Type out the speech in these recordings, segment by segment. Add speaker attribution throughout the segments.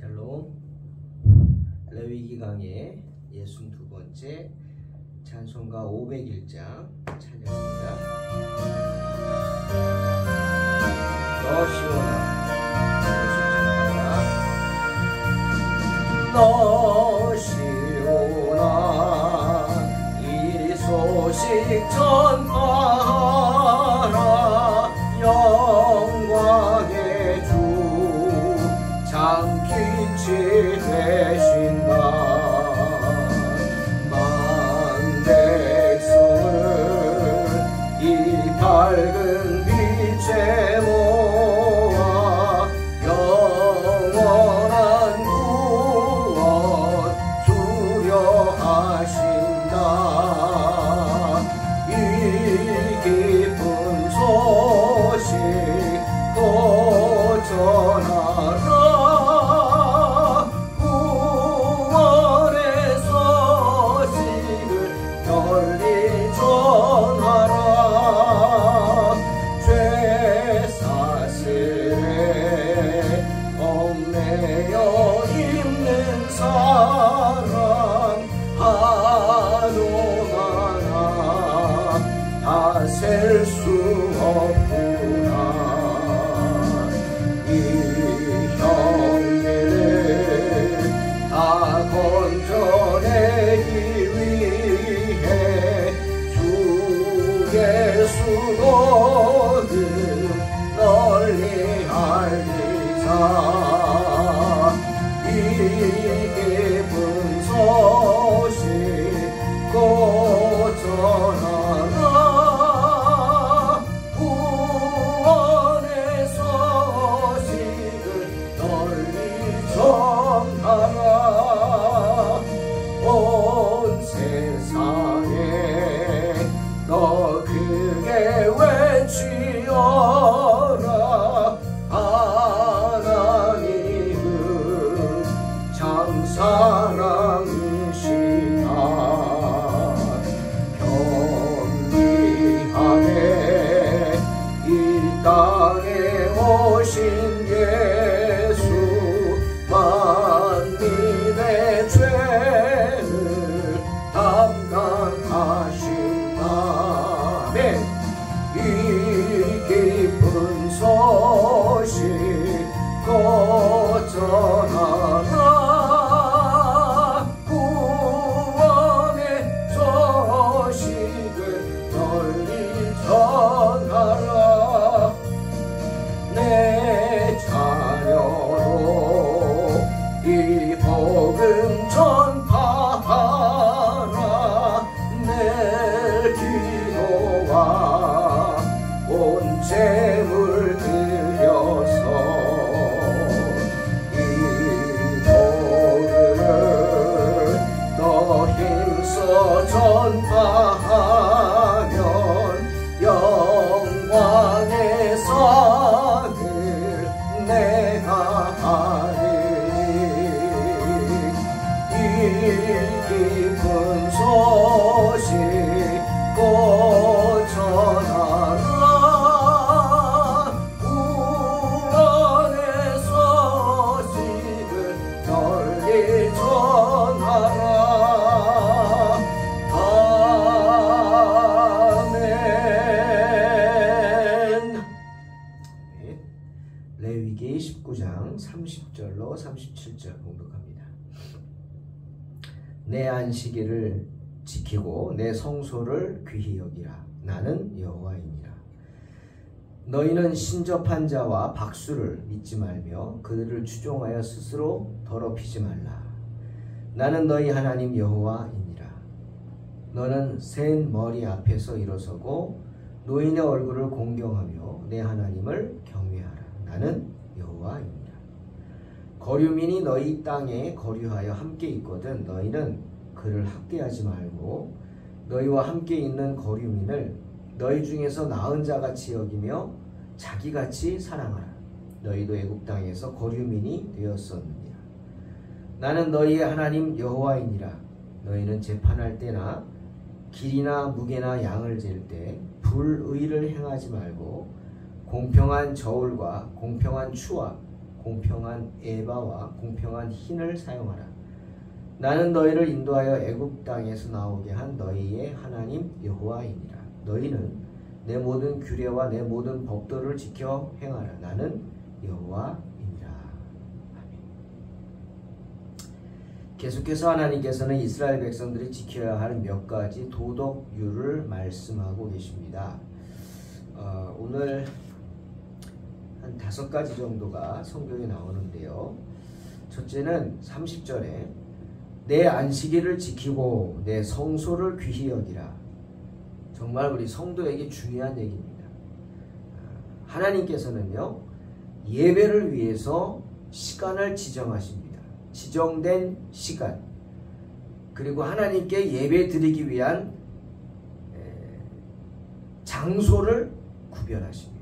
Speaker 1: 샬롬. 레위기 강의 62번째 찬송가 501장 찬양합니다. 너 시온아 너 시온아 이 소식 전파하라. 영광의 주 참기치 되신다. 만백성을 이 밝은 빛에 모아 영원한 구원 주려 하신다. 이 깊은 소식 또 전하라. 구원의 소식을 널리 전하라. 죄 사슬에 얽매여 있는 사람 한동안아 다 셀 수 없구나. 이 형제를 다 건져내기 위해 주의 수고를 널리 알리자. 이 깊은 소식 곧 전하라. 구원의 소식을 널리 전하라. 온 세상에 너 크게 외치어라. 하나님은 참 사랑이시다. 겸비하게 이 땅에 오신 예수 만민의 죄를 담당하신다. 아멘. 이 깊은 소식 곧 전하라. 구원의 소식을 널리 전하라. 내 자녀로 이 복음 전파하라. 내 기도와 온 재물 드려서 이 복음을 너 힘써 전파하면 영광의 상을 내가 하리니. 이 깊은 소식 곧 전하라. 구원의 소식을 널리 전하라. 아멘. 레위기 19장 30절로 37절 공독합니다. 내 안식일을 지키고 내 성소를 귀히 여기라. 나는 여호와이니라. 너희는 신접한 자와 박수를 믿지 말며 그들을 추종하여 스스로 더럽히지 말라. 나는 너희 하나님 여호와이니라. 너는 센 머리 앞에서 일어서고 노인의 얼굴을 공경하며 내 하나님을 경외하라. 나는 여호와이니라. 거류민이 너희 땅에 거류하여 함께 있거든 너희는 그를 학대하지 말고 너희와 함께 있는 거류민을 너희 중에서 나은 자같이 여기며 자기같이 사랑하라. 너희도 애굽 땅에서 거류민이 되었었느니라. 나는 너희의 하나님 여호와이니라. 너희는 재판할 때나 길이나 무게나 양을 잴 때 불의를 행하지 말고 공평한 저울과 공평한 추와 공평한 에바와 공평한 흰을 사용하라. 나는 너희를 인도하여 애굽 땅에서 나오게 한 너희의 하나님 여호와이니라. 너희는 내 모든 규례와 내 모든 법도를 지켜 행하라. 나는 여호와이니라. 아멘. 계속해서 하나님께서는 이스라엘 백성들이 지켜야 할 몇 가지 도덕률을 말씀하고 계십니다. 오늘 한 5가지 정도가 성경에 나오는데요. 첫째는 30절에 내 안식일을 지키고 내 성소를 귀히 여기라. 정말 우리 성도에게 중요한 얘기입니다. 하나님께서는요, 예배를 위해서 시간을 지정하십니다. 지정된 시간, 그리고 하나님께 예배 드리기 위한 장소를 구별하십니다.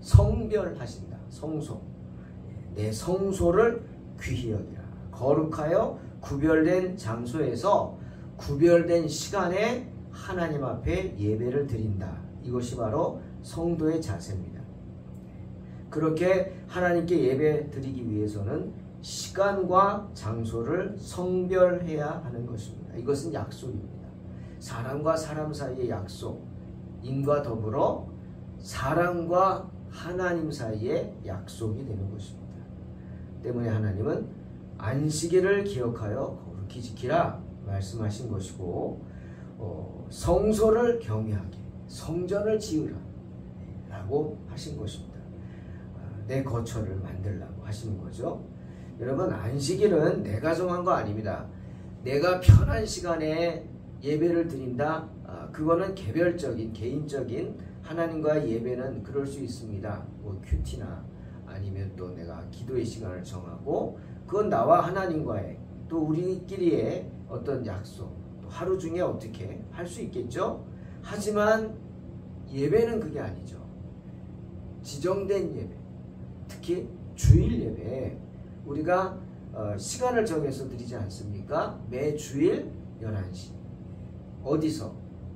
Speaker 1: 성별하신다. 성소. 내 성소를 귀히 여기라. 거룩하여 구별된 장소에서 구별된 시간에 하나님 앞에 예배를 드린다. 이것이 바로 성도의 자세입니다. 그렇게 하나님께 예배 드리기 위해서는 시간과 장소를 성별해야 하는 것입니다. 이것은 약속입니다. 사람과 사람 사이의 약속, 인과 더불어 사람과 하나님 사이의 약속이 되는 것입니다. 때문에 하나님은 안식일을 기억하여 거룩히 지키라 말씀하신 것이고, 성소를 경외하게 성전을 지으라 라고 하신 것입니다. 내 거처를 만들라고 하시는 거죠. 여러분, 안식일은 내가 정한 거 아닙니다. 내가 편한 시간에 예배를 드린다. 그거는 개별적인 개인적인 하나님과의 예배는 그럴 수 있습니다. 뭐 큐티나 아니면 또 내가 기도의 시간을 정하고, 그건 나와 하나님과의 또 우리끼리의 어떤 약속, 또 하루 중에 어떻게 할 수 있겠죠. 하지만 예배는 그게 아니죠. 지정된 예배, 특히 주일 예배, 우리가 시간을 정해서 드리지 않습니까? 매 주일 11시. 어디서?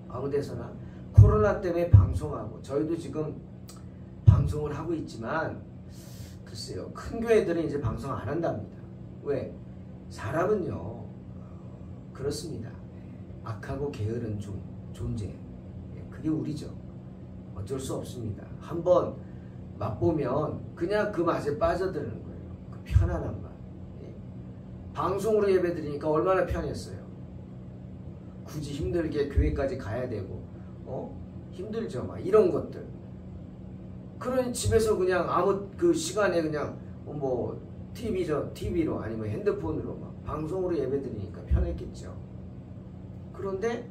Speaker 1: 아무 데서나. 코로나 때문에 방송하고, 저희도 지금 방송을 하고 있지만 글쎄요, 큰 교회들은 이제 방송 안 한답니다. 왜? 사람은요 그렇습니다. 악하고 게으른 존재, 그게 우리죠. 어쩔 수 없습니다. 한번 맛보면 그냥 그 맛에 빠져드는 거예요. 그 편안한 맛. 방송으로 예배 드리니까 얼마나 편했어요. 굳이 힘들게 교회까지 가야 되고, 힘들죠. 막 이런 것들. 그러니 집에서 그냥 아무 그 시간에 그냥 뭐 TV로 아니면 핸드폰으로 막 방송으로 예배 드리니까 편했겠죠. 그런데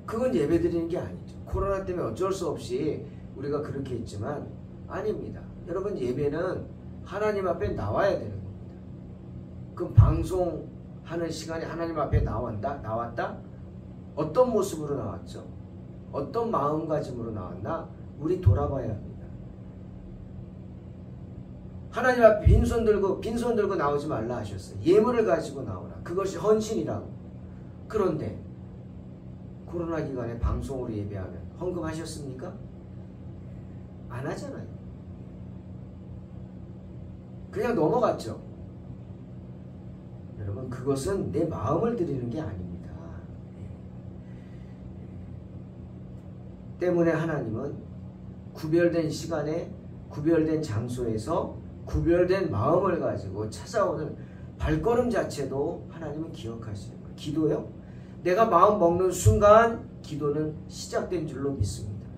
Speaker 1: 그건 예배 드리는 게 아니죠. 코로나 때문에 어쩔 수 없이 우리가 그렇게 했지만 아닙니다. 여러분, 예배는 하나님 앞에 나와야 되는 겁니다. 그럼 방송하는 시간에 하나님 앞에 나왔다? 어떤 모습으로 나왔죠? 어떤 마음가짐으로 나왔나? 우리 돌아봐야 합니다. 하나님 앞에 빈손 들고 나오지 말라 하셨어요. 예물을 가지고 나오라. 그것이 헌신이라고. 그런데 코로나 기간에 방송으로 예배하면 헌금하셨습니까? 안 하잖아요. 그냥 넘어갔죠. 여러분, 그것은 내 마음을 드리는 게 아닙니다. 때문에 하나님은 구별된 시간에 구별된 장소에서 구별된 마음을 가지고 찾아오는 발걸음 자체도 하나님은 기억하시는 거예요. 기도요? 내가 마음 먹는 순간 기도는 시작된 줄로 믿습니다.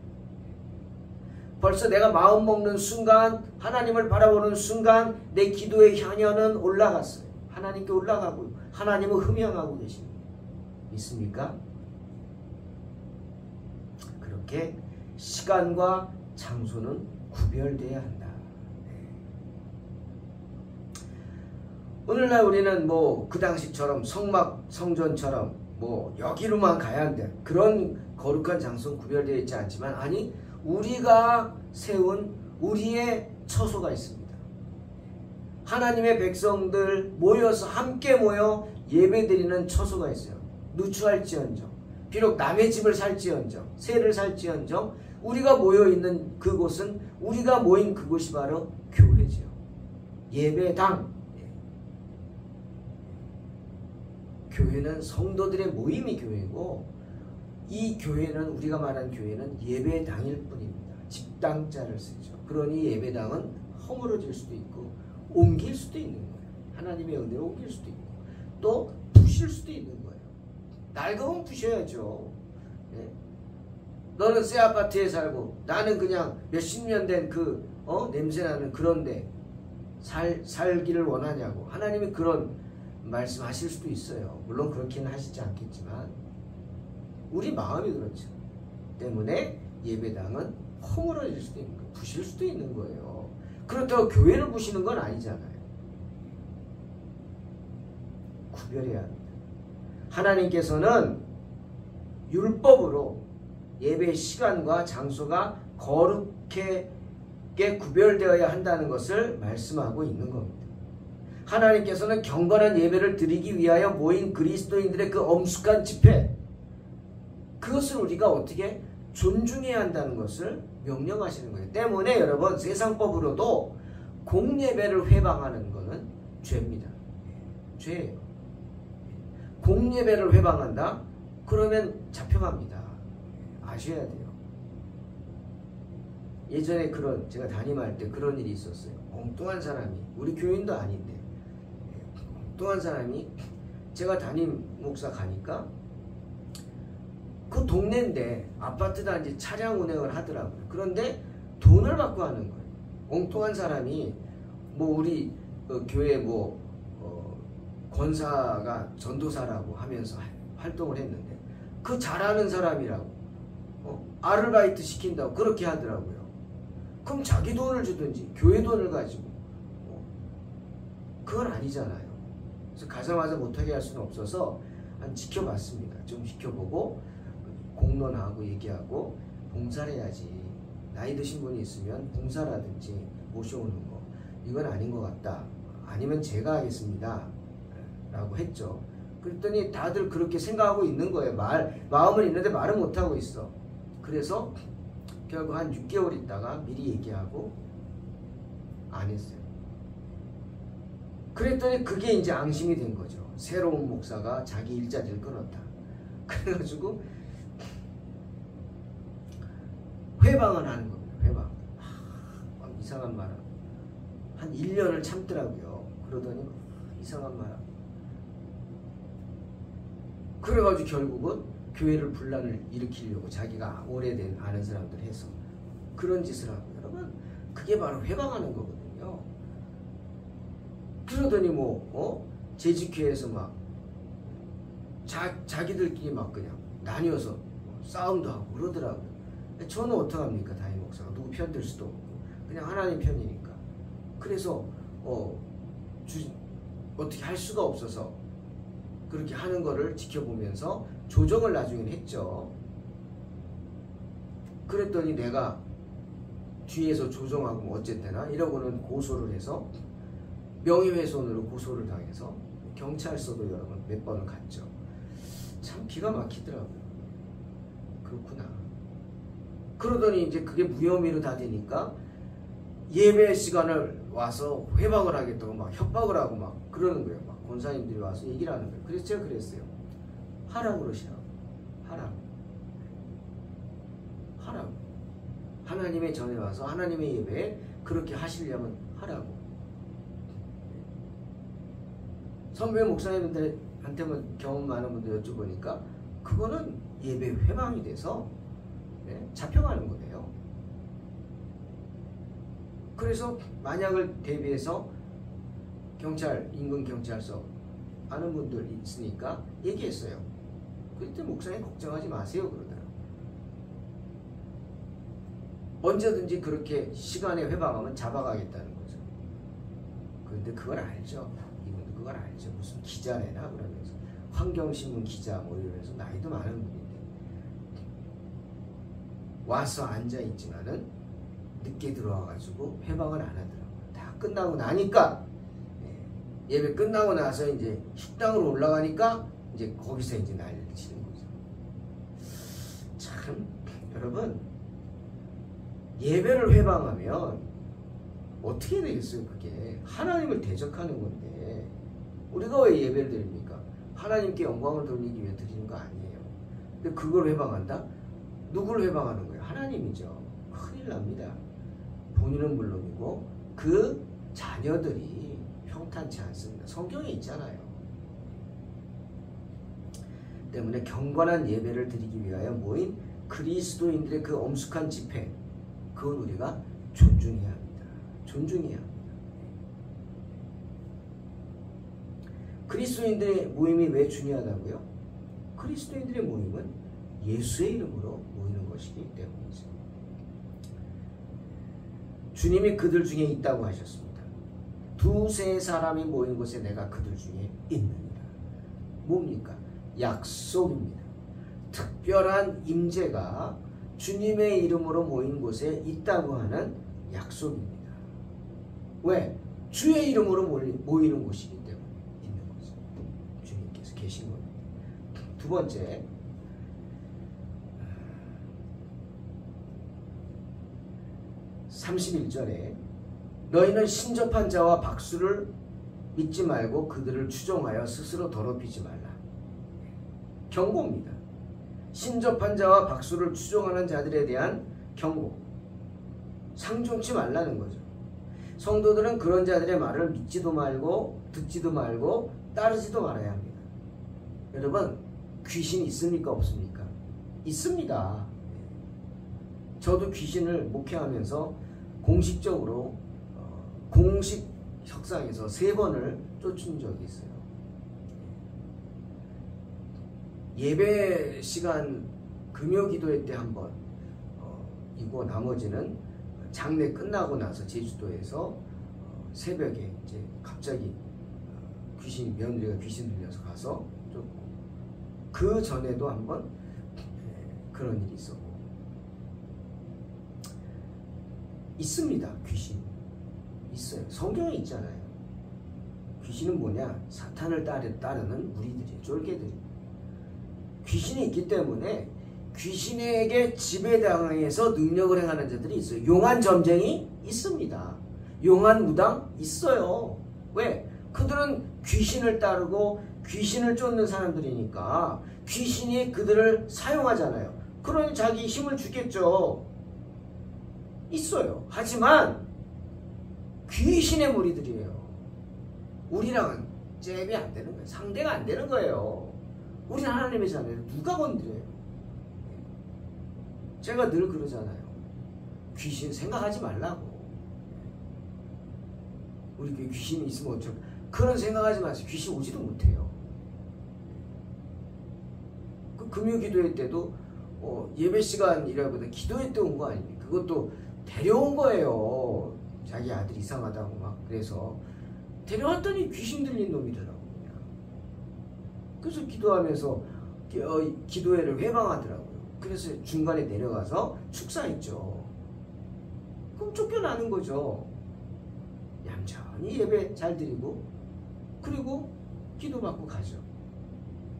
Speaker 1: 벌써 내가 마음 먹는 순간, 하나님을 바라보는 순간 내 기도의 향연은 올라갔어요. 하나님께 올라가고 하나님을 흠양하고 계십니다. 믿습니까? 그렇게 시간과 장소는 구별돼야 한다. 오늘날 우리는 뭐 그 당시처럼 성전처럼 뭐 여기로만 가야 한다, 그런 거룩한 장소는 구별되어 있지 않지만, 아니, 우리가 세운 우리의 처소가 있습니다. 하나님의 백성들 모여서 함께 모여 예배드리는 처소가 있어요. 누추할지언정, 비록 남의 집을 살지언정, 새를 살지언정, 우리가 모여있는 그곳은, 우리가 모인 그곳이 바로 교회지요. 예배당. 교회는 성도들의 모임이 교회고, 이 교회는, 우리가 말한 교회는 예배당일 뿐입니다. 집당자를 쓰죠. 그러니 예배당은 허물어질 수도 있고 옮길 수도 있는 거예요. 하나님의 은혜로 옮길 수도 있고 또 부실 수도 있는 거예요. 낡으면 부셔야죠. 예? 너는 새 아파트에 살고 나는 그냥 몇십 년 된 그 냄새나는 그런데 살기를 원하냐고 하나님이 그런 말씀하실 수도 있어요. 물론 그렇게는 하시지 않겠지만 우리 마음이 그렇죠. 때문에 예배당은 허물어질 수도 있는 거예요. 부실 수도 있는 거예요. 그렇다고 교회를 부시는 건 아니잖아요. 구별해야 합니다. 하나님께서는 율법으로 예배 시간과 장소가 거룩하게 구별되어야 한다는 것을 말씀하고 있는 겁니다. 하나님께서는 경건한 예배를 드리기 위하여 모인 그리스도인들의 그 엄숙한 집회, 그것을 우리가 어떻게 존중해야 한다는 것을 명령하시는 거예요. 때문에 여러분, 세상법으로도 공예배를 회방하는 것은 죄입니다. 죄예요. 공예배를 회방한다? 그러면 잡혀갑니다. 아셔야 돼요. 예전에 제가 담임할 때 그런 일이 있었어요. 엉뚱한 사람이, 우리 교인도 아닌데 엉뚱한 사람이, 제가 담임 목사 가니까 그 동네인데 아파트 단지 차량 운행을 하더라고요. 그런데 돈을 받고 하는 거예요. 엉뚱한 사람이 우리 교회 권사가 전도사라고 하면서 활동을 했는데 그 잘하는 사람이라고 아르바이트 시킨다고 그렇게 하더라고요. 그럼 자기 돈을 주든지 교회 돈을 가지고 그건 아니잖아요. 그래서 가자마자 못하게 할 수는 없어서 지켜봤습니다. 좀 지켜보고 공론하고 얘기하고 봉사를 해야지. 나이 드신 분이 있으면 봉사라든지 모셔오는 거, 이건 아닌 것 같다. 아니면 제가 하겠습니다 라고 했죠. 그랬더니 다들 그렇게 생각하고 있는 거예요. 마음은 있는데 말은 못하고 있어. 그래서 결국 한 6개월 있다가 미리 얘기하고 안 했어요. 그랬더니 그게 이제 앙심이 된 거죠. 새로운 목사가 자기 일자리를 끊었다. 그래가지고 회방을 하는 겁니다. 회방. 이상한 말. 한 1년을 참더라고요. 그러더니 이상한 말. 그래가지고 결국은 교회를 분란을 일으키려고 자기가 오래된 아는 사람들 해서 그런 짓을 하고, 여러분 그게 바로 회방하는 거거든요. 그러더니 재직회에서 막 자기들끼리 막 그냥 나뉘어서 싸움도 하고 그러더라고요. 저는 어떡합니까? 담임 목사가 누구 편 들 수도 없고 그냥 하나님 편이니까. 그래서 어떻게 할 수가 없어서 그렇게 하는 거를 지켜보면서 조정을 나중에 했죠. 그랬더니 내가 뒤에서 조정하고 어쨌거나 이러고는 고소를 해서 명예훼손으로 고소를 당해서 경찰서도 여러 번 몇 번을 갔죠. 참 기가 막히더라고요. 그렇구나. 그러더니 이제 그게 무혐의로 다 되니까 예배 시간을 와서 회방을 하겠다고 막 협박을 하고 막 그러는 거예요. 막 권사님들이 와서 얘기를 하는 거예요. 그래서 제가 그랬어요. 하라고 그러시라고. 하라고. 하나님의 전에 와서 하나님의 예배에 그렇게 하시려면 하라고. 선배 목사님들한테만 경험 많은 분들 여쭤보니까 그거는 예배 회방이 돼서 잡혀가는 거예요. 그래서 만약을 대비해서 인근 경찰서 아는 분들 있으니까 얘기했어요. 그때 목사님 걱정하지 마세요 그러더라고요. 언제든지 그렇게 시간에 회방하면 잡아가겠다는 거죠. 그런데 그걸 알죠. 이분도 그걸 알죠. 무슨 기자래나 그러면서 환경신문 기자 이러면서 나이도 많은 분인데 와서 앉아있지만은 늦게 들어와가지고 회방을 안 하더라고요. 다 끝나고 나니까 예배 끝나고 나서 이제 식당으로 올라가니까 이제 거기서 이제 난리를 치는 거죠. 참 여러분 예배를 회방하면 어떻게 되겠어요? 그게 하나님을 대적하는 건데 우리가 왜 예배를 드립니까? 하나님께 영광을 돌리기 위해 드리는 거 아니에요. 근데 그걸 회방한다? 누구를 회방하는 거예요? 하나님이죠. 큰일 납니다. 본인은 물론이고 그 자녀들이 평탄치 않습니다. 성경에 있잖아요. 때문에 경건한 예배를 드리기 위하여 모인 그리스도인들의 그 엄숙한 집회, 그걸 우리가 존중해야 합니다. 존중해야 합니다. 그리스도인들의 모임이 왜 중요하다고요? 그리스도인들의 모임은 예수의 이름으로 모이는 것이기 때문이죠. 주님이 그들 중에 있다고 하셨습니다. 두세 사람이 모인 곳에 내가 그들 중에 있느니라. 뭡니까? 약속입니다. 특별한 임재가 주님의 이름으로 모인 곳에 있다고 하는 약속입니다. 왜? 주의 이름으로 모이는 곳이기 때문에 있는 거죠. 주님께서 계신 겁니다. 두 번째, 31절에 너희는 신접한 자와 박수를 믿지 말고 그들을 추종하여 스스로 더럽히지 말라. 경고입니다. 신접한 자와 박수를 추종하는 자들에 대한 경고. 상종치 말라는 거죠. 성도들은 그런 자들의 말을 믿지도 말고 듣지도 말고 따르지도 말아야 합니다. 여러분, 귀신 있습니까? 없습니까? 있습니다. 저도 귀신을 목회하면서 공식적으로 공식 협상에서 3번을 쫓은 적이 있어요. 예배 시간 금요기도회 때 한 번, 이고 나머지는 장례 끝나고 나서 제주도에서 새벽에 이제 갑자기 며느리가 귀신 들려서 가서 쫓고, 그 전에도 한 번 그런 일이 있었고. 있습니다. 귀신 있어요. 성경에 있잖아요. 귀신은 뭐냐? 사탄을 따르는 무리들이에요. 쫄개들이. 귀신이 있기 때문에 귀신에게 지배당해서 능력을 행하는 자들이 있어요. 용한 점쟁이 있습니다. 용한 무당 있어요. 왜? 그들은 귀신을 따르고 귀신을 쫓는 사람들이니까 귀신이 그들을 사용하잖아요. 그러니 자기 힘을 주겠죠. 있어요. 하지만 귀신의 무리들이에요. 우리랑은 잽이 안 되는 거예요. 상대가 안 되는 거예요. 우리는 하나님의 자녀예요. 누가 건드려요? 제가 늘 그러잖아요. 귀신 생각하지 말라고. 우리 교회 귀신이 있으면 어쩌고. 그런 생각하지 마세요. 귀신 오지도 못해요. 그 금요기도회 때도 예배 시간이라보다 기도회 때 온 거 아닙니까? 그것도 데려온 거예요. 자기 아들이 이상하다고 막. 그래서 데려왔더니 귀신 들린 놈이더라고. 그냥. 그래서 기도하면서 기도회를 회방하더라고요. 그래서 중간에 내려가서 축사했죠. 그럼 쫓겨나는 거죠. 얌전히 예배 잘 드리고 그리고 기도받고 가죠.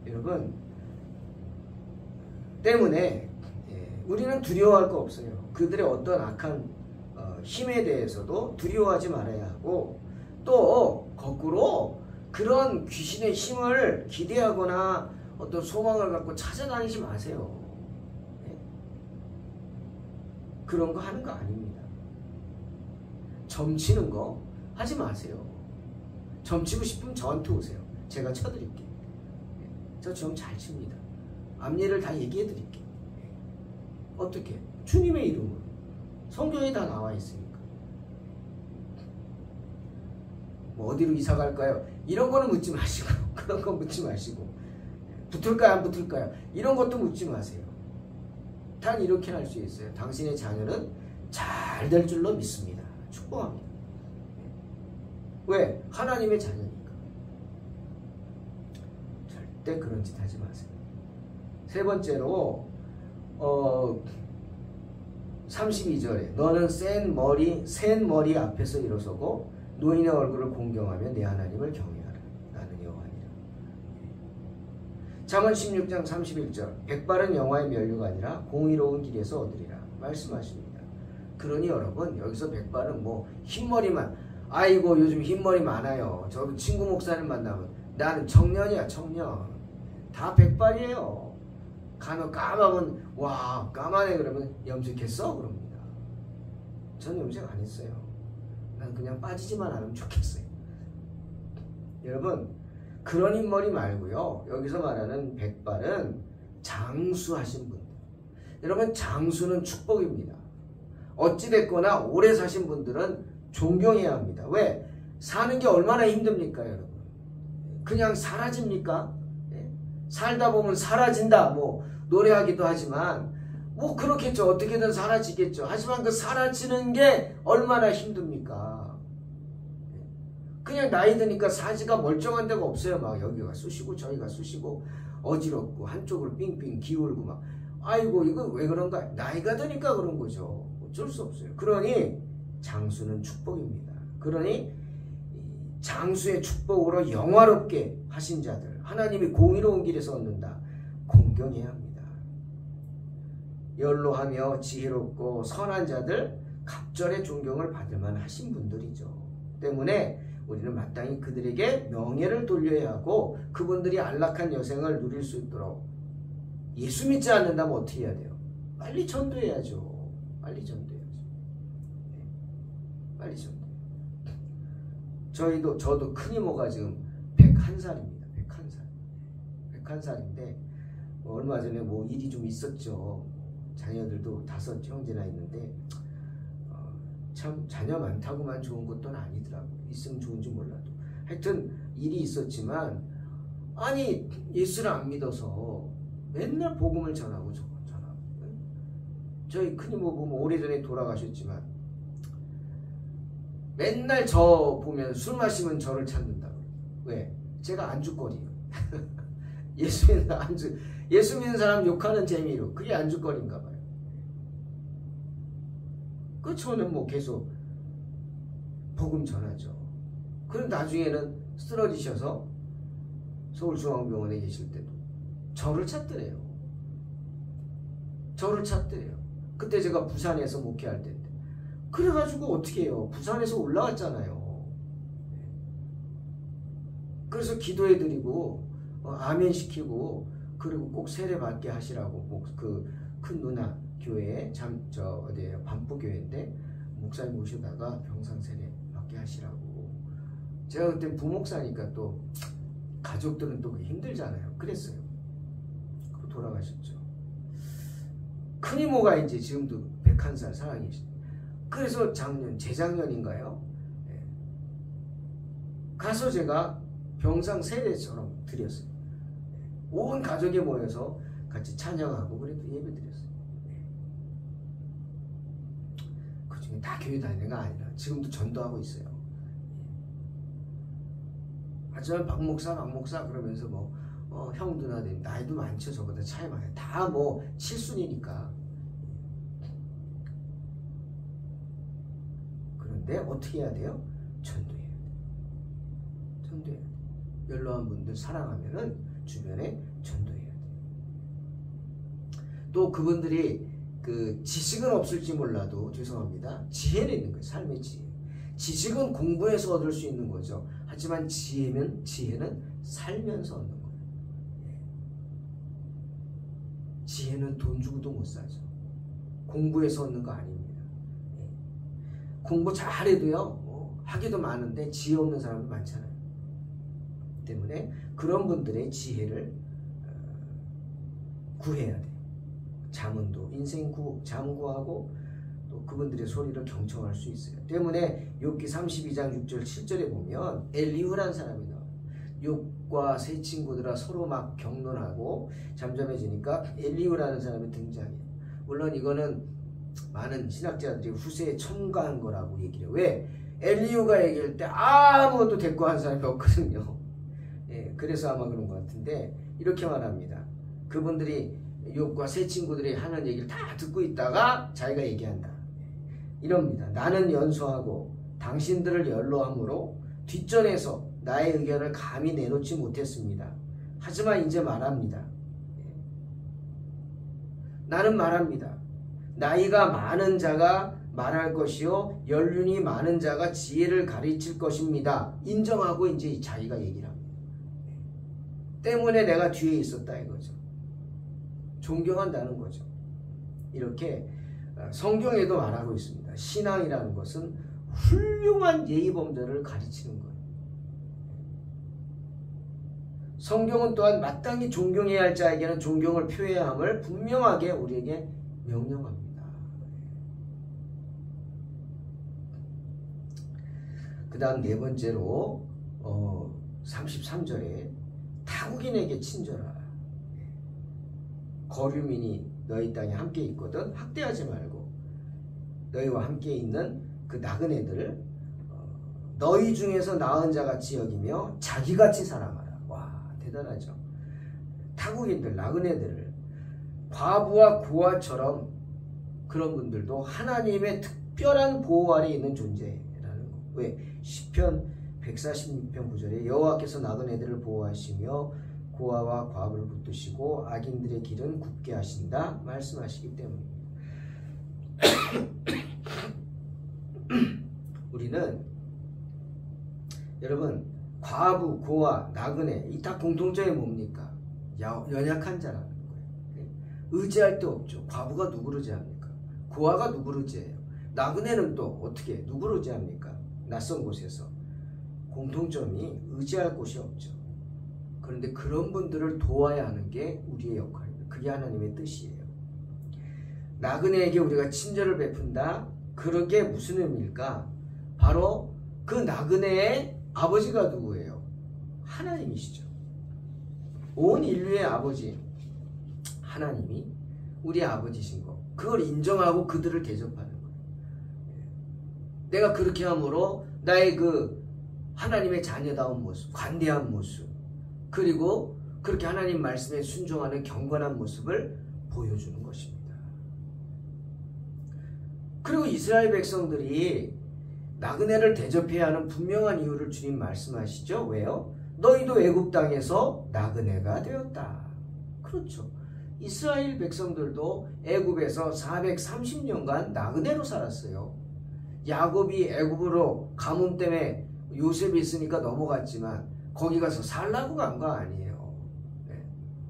Speaker 1: 여러분, 때문에 우리는 두려워할 거 없어요. 그들의 어떤 악한 힘에 대해서도 두려워하지 말아야 하고, 또 거꾸로 그런 귀신의 힘을 기대하거나 어떤 소망을 갖고 찾아다니지 마세요. 그런 거 하는 거 아닙니다. 점치는 거 하지 마세요. 점치고 싶으면 저한테 오세요. 제가 쳐드릴게요. 저 점 잘 칩니다. 앞일을 다 얘기해 드릴게요. 어떻게? 주님의 이름으로. 성경에 다 나와 있으니까. 뭐 어디로 이사 갈까요? 이런 거는 묻지 마시고, 그런 거 묻지 마시고, 붙을까요? 안 붙을까요? 이런 것도 묻지 마세요. 단 이렇게 할 수 있어요. 당신의 자녀는 잘 될 줄로 믿습니다. 축복합니다. 왜? 하나님의 자녀니까. 절대 그런 짓 하지 마세요. 세 번째로 32절에 너는 센 머리 앞에서 일어서고 노인의 얼굴을 공경하며 내 하나님을 경외하라. 나는 여호와니라. 잠언 16장 31절 백발은 영화의 면류가 아니라 공의로운 길에서 얻으리라 말씀하십니다. 그러니 여러분 여기서 백발은 뭐 흰머리만 아이고 요즘 흰머리 많아요. 저도 친구 목사님 만나면 나는 청년이야 청년. 다 백발이에요. 간혹 까마면 와 까마네 그러면 염색했어? 그럽니다. 전 염색 안 했어요. 난 그냥 빠지지만 않으면 좋겠어요. 여러분 그런 흰머리 말고요. 여기서 말하는 백발은 장수하신 분들. 여러분 장수는 축복입니다. 어찌됐거나 오래 사신 분들은 존경해야 합니다. 왜? 사는 게 얼마나 힘듭니까 여러분? 그냥 사라집니까? 네? 살다 보면 사라진다 뭐 노래하기도 하지만 뭐 그렇겠죠. 어떻게든 사라지겠죠. 하지만 그 사라지는 게 얼마나 힘듭니까? 그냥 나이 드니까 사지가 멀쩡한 데가 없어요. 막 여기가 쑤시고 저기가 쑤시고 어지럽고 한쪽으로 삥삥 기울고 막 아이고 이거 왜 그런가? 나이가 드니까 그런 거죠. 어쩔 수 없어요. 그러니 장수는 축복입니다. 그러니 장수의 축복으로 영화롭게 하신 자들 하나님이 공의로운 길에서 얻는다. 공경해야 합니다. 연로하며 지혜롭고 선한 자들 갑절의 존경을 받을 만하신 분들이죠. 때문에 우리는 마땅히 그들에게 명예를 돌려야 하고 그분들이 안락한 여생을 누릴 수 있도록 예수 믿지 않는다면 어떻게 해야 돼요? 빨리 전도해야죠. 빨리 전도해야죠. 네. 빨리 전도해요. 저도 큰 이모가 지금 101살입니다. 101살. 101살인데 얼마 전에 뭐 일이 좀 있었죠. 자녀들도 5 형제나 있는데 참 자녀 많다고만 좋은 것도 아니더라고요. 있으면 좋은지 몰라도. 하여튼 일이 있었지만 아니 예수를 안 믿어서 맨날 복음을 전하고 전하고. 저희 큰이모 보면 오래전에 돌아가셨지만 맨날 저 보면 술 마시면 저를 찾는다고. 왜? 제가 안주거리요. 예수 믿는 사람 욕하는 재미로 그게 안주거리인가 봐요. 그 저는 뭐 계속 복음 전하죠. 그럼 나중에는 쓰러지셔서 서울중앙병원에 계실 때도 저를 찾더래요. 저를 찾더래요. 그때 제가 부산에서 목회할 때인데 그래가지고 어떻게 해요? 부산에서 올라왔잖아요. 그래서 기도해드리고 아멘 시키고 그리고 꼭 세례 받게 하시라고 뭐 그 큰 누나 교회에 어디에요? 반포교회인데 목사님 모시다가 병상 세례 받게 하시라고. 제가 그때 부목사니까 또 가족들은 또 힘들잖아요. 그랬어요. 그리고 돌아가셨죠. 큰 이모가 이제 지금도 101살 살아계시. 그래서 재작년인가요? 네. 가서 제가 병상 세례처럼 드렸어요. 네. 온 가족이 모여서 같이 찬양하고 그래도 예배 드렸어요. 네. 그 중에 다 교회 다니는 거 아니라 지금도 전도하고 있어요. 네. 하지만 박 목사 그러면서 뭐 형 누나 된 나이도 많죠. 저보다 차이 많아요. 다 뭐 칠순이니까. 그런데 어떻게 해야 돼요? 전도해야 돼요. 전도해야 돼요. 연로한 분들 사랑하면은 주변에 전도해야 돼요. 또 그분들이 그 지식은 없을지 몰라도 죄송합니다. 지혜는 있는 거예요. 삶의 지혜. 지식은 공부해서 얻을 수 있는 거죠. 하지만 지혜는 살면서 얻는 거예요. 지혜는 돈 주고도 못 사죠. 공부해서 얻는 거 아닙니다. 공부 잘해도요. 하기도 많은데 지혜 없는 사람도 많잖아요. 때문에 그런 분들의 지혜를 구해야 돼요. 잠언도 인생 잠 구하고 또 그분들의 소리를 경청할 수 있어요. 때문에 욥기 32장 6절 7절에 보면 엘리후라는 사람이 나와요. 욥과 세 친구들아 서로 막 격론하고 잠잠해지니까 엘리후라는 사람이 등장해요. 물론 이거는 많은 신학자들이 후세에 첨가한 거라고 얘기를 해요. 왜? 엘리후가 얘기할 때 아무것도 대꾸한 사람이 없거든요. 예, 그래서 아마 그런 것 같은데 이렇게 말합니다. 그분들이 욥과 세 친구들이 하는 얘기를 다 듣고 있다가 자기가 얘기한다. 이럽니다. 나는 연소하고 당신들을 연로함으로 뒷전에서 나의 의견을 감히 내놓지 못했습니다. 하지만 이제 말합니다. 나는 말합니다. 나이가 많은 자가 말할 것이요 연륜이 많은 자가 지혜를 가르칠 것입니다. 인정하고 이제 자기가 얘기를 합니다. 때문에 내가 뒤에 있었다 이거죠. 존경한다는 거죠. 이렇게 성경에도 말하고 있습니다. 신앙이라는 것은 훌륭한 예의범죄를 가르치는 거예요. 성경은 또한 마땅히 존경해야 할 자에게는 존경을 표해야 함을 분명하게 우리에게 명령합니다. 그 다음 네 번째로 33절에 타국인에게 친절하라. 거류민이 너희 땅에 함께 있거든 학대하지 말고 너희와 함께 있는 그 나그네들 너희 중에서 나은 자같이 여기며 자기같이 사랑하라. 와 대단하죠. 타국인들 나그네들을 과부와 고아처럼 그런 분들도 하나님의 특별한 보호 아래 있는 존재라는 거. 왜? 시편 146편 9절에 여호와께서 나그네들을 보호하시며 고아와 과부를 붙드시고 악인들의 길은 굽게 하신다 말씀하시기 때문입니다. 우리는 여러분 과부, 고아, 나그네 이 다 공통점이 뭡니까? 연약한 자라는 거예요. 의지할 데 없죠. 과부가 누구를 의지합니까? 고아가 누구를 의지해요? 나그네는 또 어떻게 누구를 의지합니까? 낯선 곳에서 공통점이 의지할 곳이 없죠. 그런데 그런 분들을 도와야 하는 게 우리의 역할입니다. 그게 하나님의 뜻이에요. 나그네에게 우리가 친절을 베푼다. 그게 무슨 의미일까? 바로 그 나그네의 아버지가 누구예요? 하나님이시죠. 온 인류의 아버지 하나님이 우리의 아버지신 거. 그걸 인정하고 그들을 대접하는 거예요. 내가 그렇게 함으로 나의 그 하나님의 자녀다운 모습, 관대한 모습, 그리고 그렇게 하나님 말씀에 순종하는 경건한 모습을 보여주는 것입니다. 그리고 이스라엘 백성들이 나그네를 대접해야 하는 분명한 이유를 주님 말씀하시죠. 왜요? 너희도 애굽 땅에서 나그네가 되었다. 그렇죠. 이스라엘 백성들도 애굽에서 430년간 나그네로 살았어요. 야곱이 애굽으로 가뭄 때문에 요셉이 있으니까 넘어갔지만 거기 가서 살라고 간 거 아니에요. 네.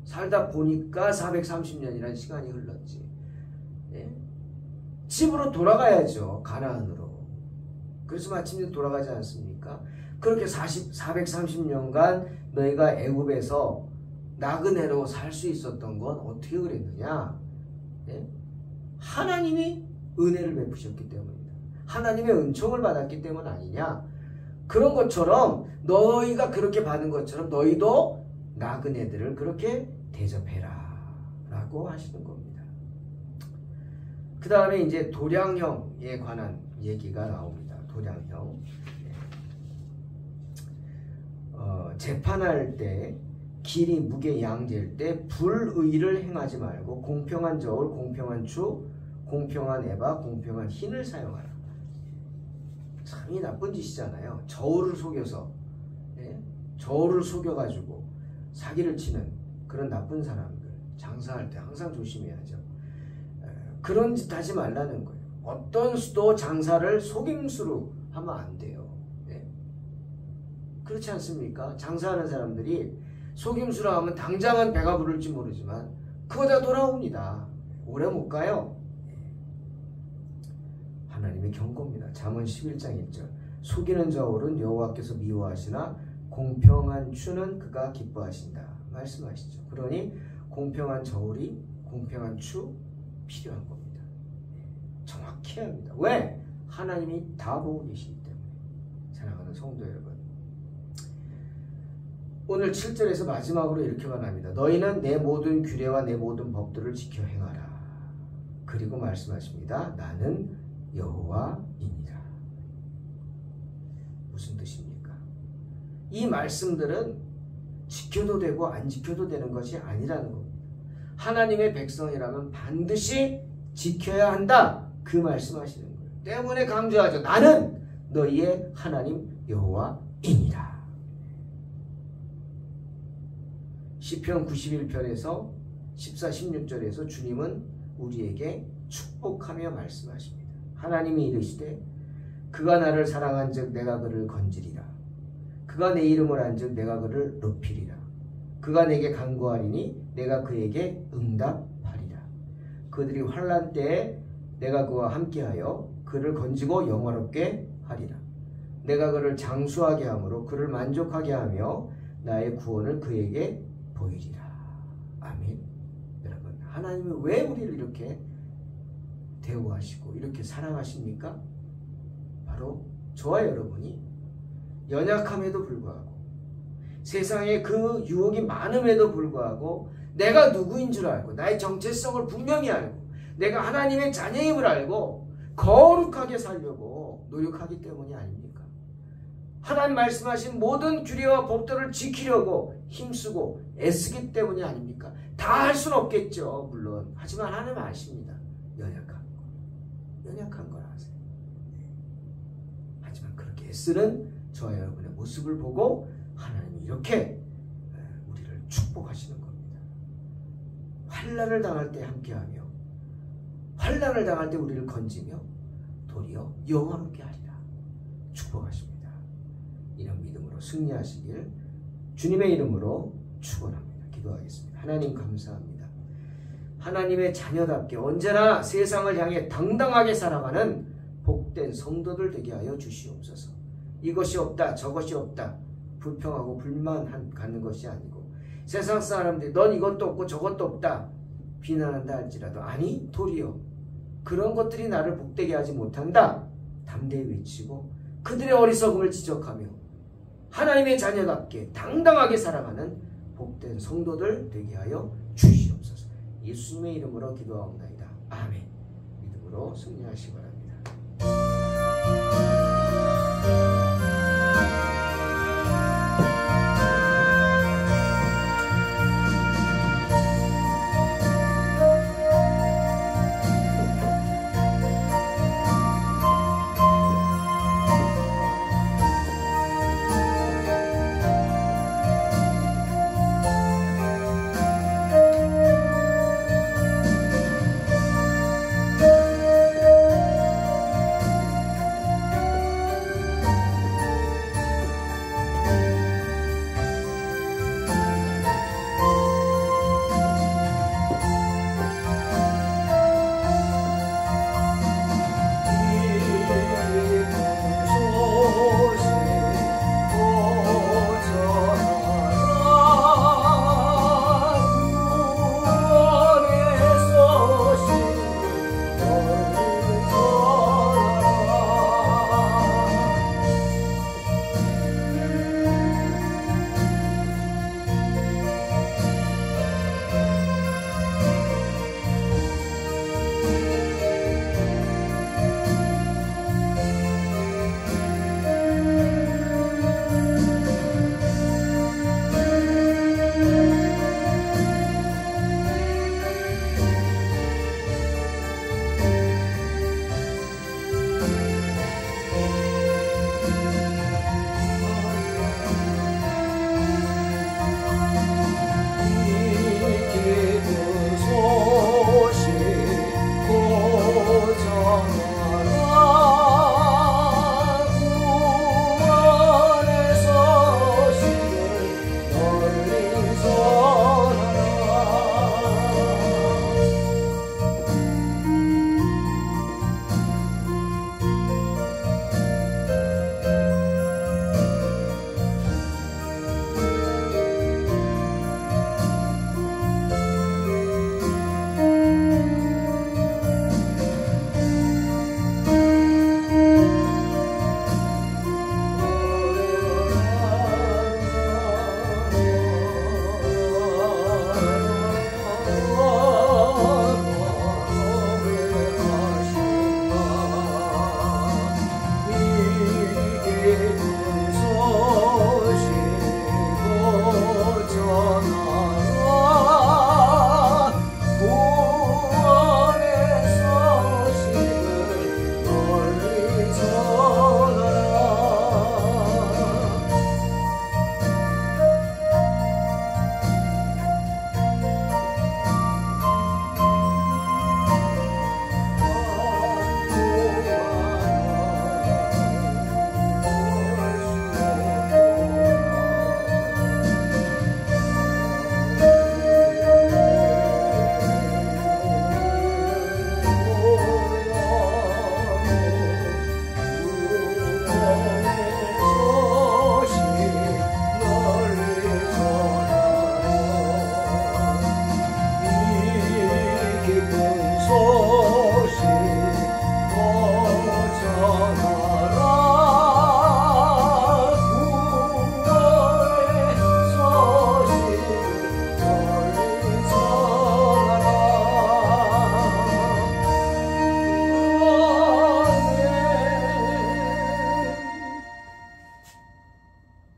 Speaker 1: 살다 보니까 430년이라는 시간이 흘렀지. 네. 집으로 돌아가야죠. 가나안으로. 그래서 마침내 돌아가지 않습니까? 그렇게 430년간 너희가 애굽에서 나그네로 살 수 있었던 건 어떻게 그랬느냐? 네? 하나님이 은혜를 베푸셨기 때문이다. 하나님의 은총을 받았기 때문 아니냐? 그런 것처럼 너희가 그렇게 받은 것처럼 너희도 나그네들을 그렇게 대접해라 라고 하시는 겁니다. 그 다음에 이제 도량형에 관한 얘기가 나옵니다. 도량형. 재판할 때 길이 무게 양질 때 불의를 행하지 말고 공평한 저울, 공평한 추, 공평한 에바, 공평한 흰을 사용하라. 참이 나쁜 짓이잖아요. 저울을 속여서 저울을 속여가지고 사기를 치는 그런 나쁜 사람들 장사할 때 항상 조심해야죠. 그런 짓 하지 말라는 거예요. 어떤 수도 장사를 속임수로 하면 안 돼요. 그렇지 않습니까? 장사하는 사람들이 속임수로 하면 당장은 배가 부를지 모르지만 그거 다 돌아옵니다. 오래 못 가요. 하나님의 경고입니다. 잠언 11장 1절 속이는 저울은 여호와께서 미워하시나 공평한 추는 그가 기뻐하신다 말씀하시죠. 그러니 공평한 저울이 공평한 추 필요한 겁니다. 정확히 해야 합니다. 왜? 하나님이 다 보고 계시기 때문에. 사랑하는 성도 여러분, 오늘 7절에서 마지막으로 이렇게 말합니다. 너희는 내 모든 규례와 내 모든 법들을 지켜 행하라. 그리고 말씀하십니다. 나는 여호와이니라. 무슨 뜻입니까? 이 말씀들은 지켜도 되고 안 지켜도 되는 것이 아니라는 겁니다. 하나님의 백성이라면 반드시 지켜야 한다. 그 말씀하시는 거예요. 때문에 강조하죠. 나는 너희의 하나님 여호와이니라. 시편 91편에서 14, 16절에서 주님은 우리에게 축복하며 말씀하십니다. 하나님이 이르시되 그가 나를 사랑한즉 내가 그를 건지리라. 그가 내 이름을 안즉 내가 그를 높이리라. 그가 내게 간구하리니 내가 그에게 응답하리라. 그들이 환난 때에 내가 그와 함께하여 그를 건지고 영화롭게 하리라. 내가 그를 장수하게 함으로 그를 만족하게 하며 나의 구원을 그에게 보이리라. 아멘. 여러분, 하나님은 왜 우리를 이렇게 대우하시고 이렇게 사랑하십니까? 바로 저와 여러분이 연약함에도 불구하고 세상에 그 유혹이 많음에도 불구하고 내가 누구인 줄 알고 나의 정체성을 분명히 알고 내가 하나님의 자녀임을 알고 거룩하게 살려고 노력하기 때문이 아닙니까? 하나님 말씀하신 모든 규례와 법도를 지키려고 힘쓰고 애쓰기 때문이 아닙니까? 다 할 수는 없겠죠, 물론. 하지만 하나님 아십니다. 연약한 걸 아세요. 하지만 그렇게 애쓰는 저와 여러분의 모습을 보고 하나님이 이렇게 우리를 축복하시는 겁니다. 환난을 당할 때 함께하며 환난을 당할 때 우리를 건지며 도리어 영원롭게 하리라. 축복하십니다. 이런 믿음으로 승리하시길 주님의 이름으로 축원합니다. 기도하겠습니다. 하나님 감사합니다. 하나님의 자녀답게 언제나 세상을 향해 당당하게 살아가는 복된 성도들 되게 하여 주시옵소서. 이것이 없다 저것이 없다 불평하고 불만하는 것이 아니고 세상 사람들이 넌 이것도 없고 저것도 없다 비난한다 할지라도 아니 도리어 그런 것들이 나를 복되게 하지 못한다 담대히 외치고 그들의 어리석음을 지적하며 하나님의 자녀답게 당당하게 살아가는 복된 성도들 되게 하여 주시옵소서. 예수님의 이름으로 기도하옵나이다. 아멘. 믿음으로 승리하시기 바랍니다.